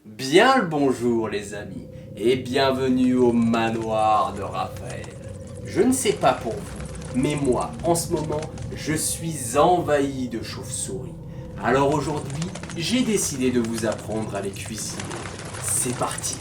Bien le bonjour les amis, et bienvenue au manoir de Raphaël. Je ne sais pas pour vous, mais moi, en ce moment, je suis envahi de chauves-souris. Alors aujourd'hui, j'ai décidé de vous apprendre à les cuisiner. C'est parti!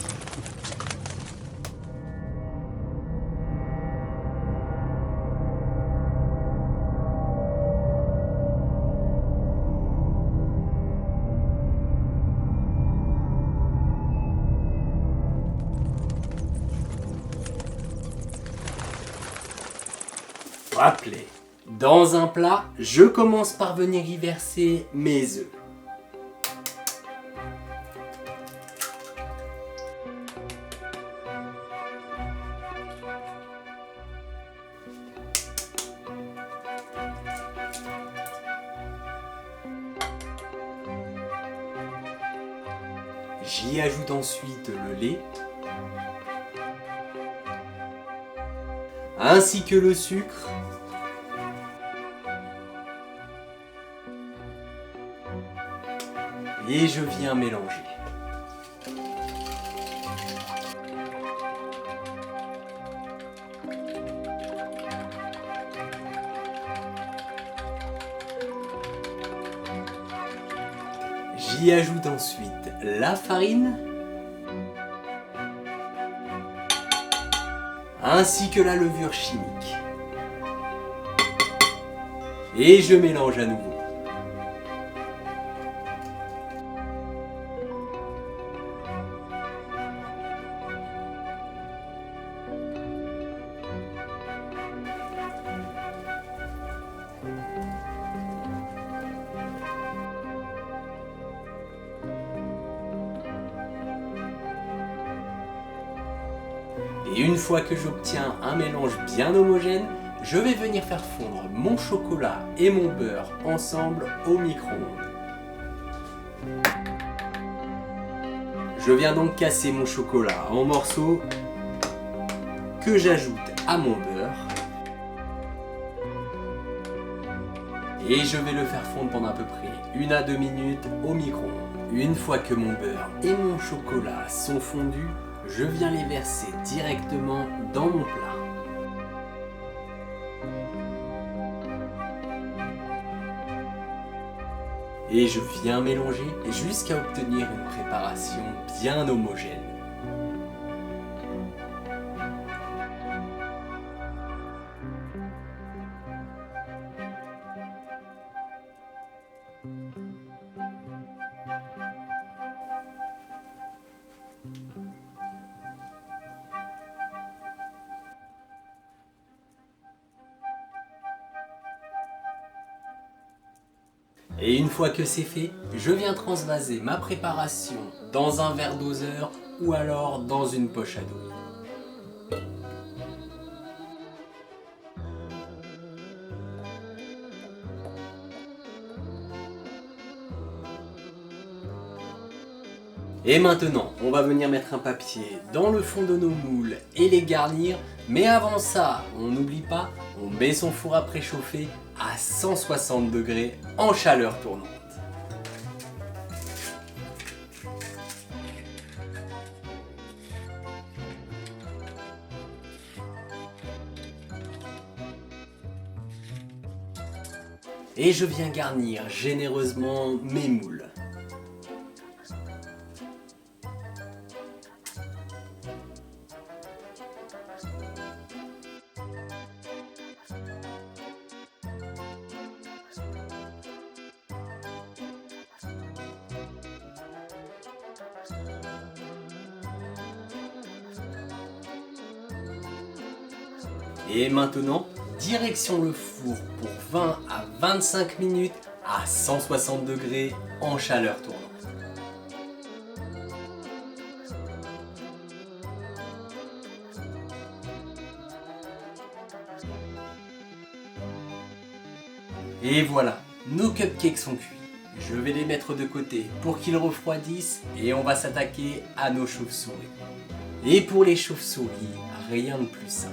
Rappelez, dans un plat, je commence par venir y verser mes œufs. J'y ajoute ensuite le lait, ainsi que le sucre, et je viens mélanger. J'y ajoute ensuite la farine, ainsi que la levure chimique. Et je mélange à nouveau. Et une fois que j'obtiens un mélange bien homogène, je vais venir faire fondre mon chocolat et mon beurre ensemble au micro-ondes. Je viens donc casser mon chocolat en morceaux que j'ajoute à mon beurre. Et je vais le faire fondre pendant à peu près 1 à 2 minutes au micro-ondes. Une fois que mon beurre et mon chocolat sont fondus, je viens les verser directement dans mon plat. Et je viens mélanger jusqu'à obtenir une préparation bien homogène. Et une fois que c'est fait, je viens transvaser ma préparation dans un verre doseur ou alors dans une poche à douille. Et maintenant, on va venir mettre un papier dans le fond de nos moules et les garnir. Mais avant ça, on n'oublie pas, on met son four à préchauffer à 160 degrés en chaleur tournante. Et je viens garnir généreusement mes moules. Et maintenant, direction le four pour 20 à 25 minutes à 160 degrés en chaleur tournante. Et voilà, nos cupcakes sont cuits. Je vais les mettre de côté pour qu'ils refroidissent et on va s'attaquer à nos chauves-souris. Et pour les chauves-souris, rien de plus simple.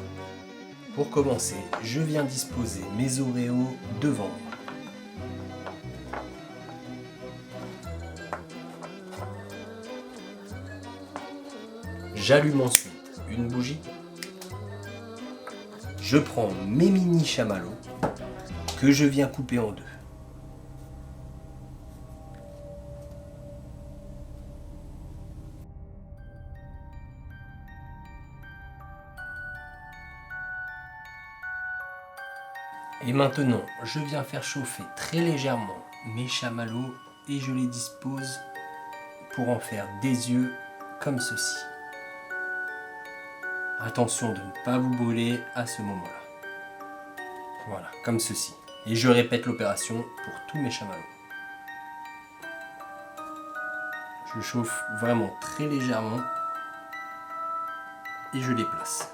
Pour commencer, je viens disposer mes Oreos devant moi. J'allume ensuite une bougie. Je prends mes mini chamallows que je viens couper en deux. Et maintenant, je viens faire chauffer très légèrement mes chamallows et je les dispose pour en faire des yeux comme ceci. Attention de ne pas vous brûler à ce moment-là. Voilà, comme ceci. Et je répète l'opération pour tous mes chamallows. Je chauffe vraiment très légèrement et je les place.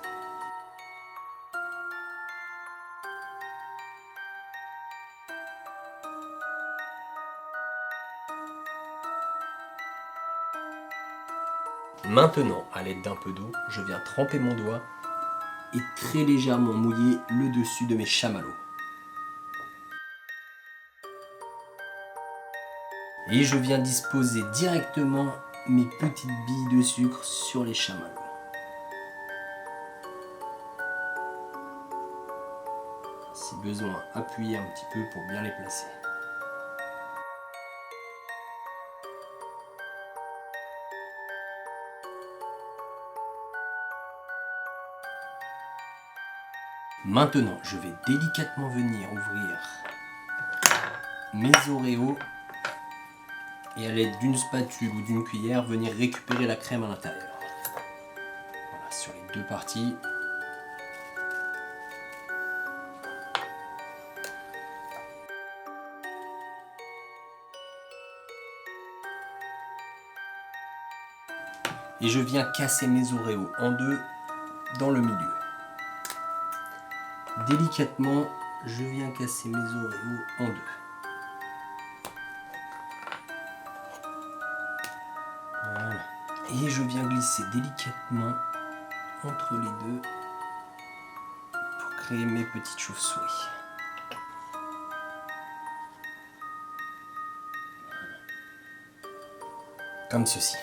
Maintenant, à l'aide d'un peu d'eau, je viens tremper mon doigt et très légèrement mouiller le dessus de mes chamallows. Et je viens disposer directement mes petites billes de sucre sur les chamallows. Si besoin, appuyez un petit peu pour bien les placer. Maintenant, je vais délicatement venir ouvrir mes Oreos et à l'aide d'une spatule ou d'une cuillère, venir récupérer la crème à l'intérieur. Voilà, sur les deux parties. Et je viens casser mes Oreos en deux dans le milieu. Délicatement, je viens casser mes Oreos en deux. Voilà. Et je viens glisser délicatement entre les deux pour créer mes petites chauves-souris. Comme ceci.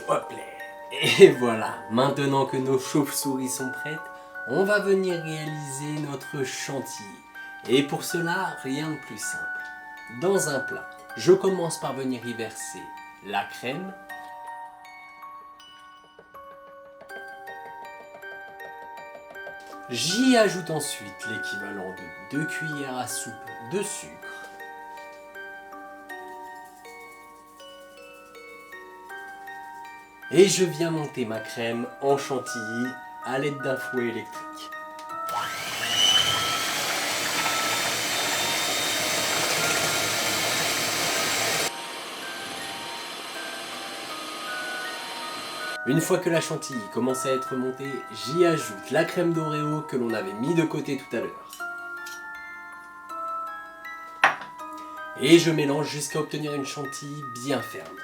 Hop là. Et voilà, maintenant que nos chauves-souris sont prêtes, on va venir réaliser notre chantilly. Et pour cela, rien de plus simple. Dans un plat, je commence par venir y verser la crème. J'y ajoute ensuite l'équivalent de 2 cuillères à soupe de sucre. Et je viens monter ma crème en chantilly à l'aide d'un fouet électrique. Une fois que la chantilly commence à être montée, j'y ajoute la crème d'Oreo que l'on avait mis de côté tout à l'heure. Et je mélange jusqu'à obtenir une chantilly bien ferme.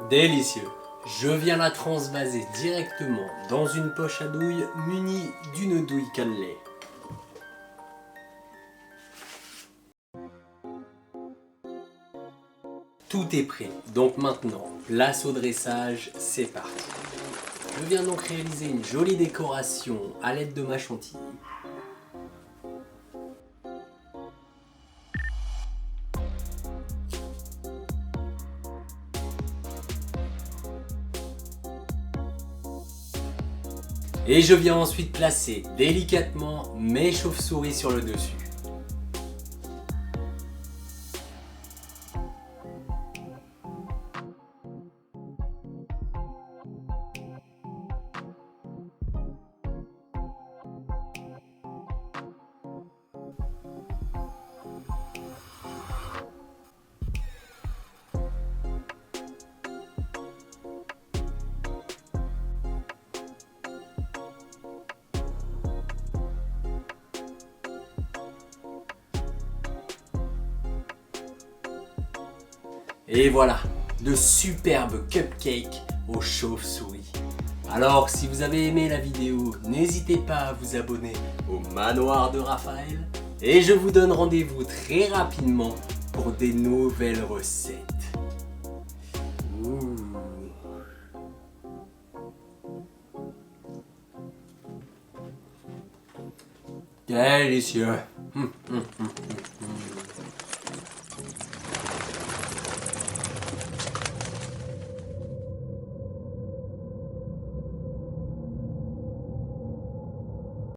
Délicieux! Je viens la transvaser directement dans une poche à douille munie d'une douille cannelée. Tout est prêt, donc maintenant, place au dressage, c'est parti. Je viens donc réaliser une jolie décoration à l'aide de ma chantilly. Et je viens ensuite placer délicatement mes chauves-souris sur le dessus. Et voilà, de superbes cupcakes aux chauves-souris. Alors, si vous avez aimé la vidéo, n'hésitez pas à vous abonner au Manoir de Raphaël. Et je vous donne rendez-vous très rapidement pour des nouvelles recettes. Ouh. Délicieux.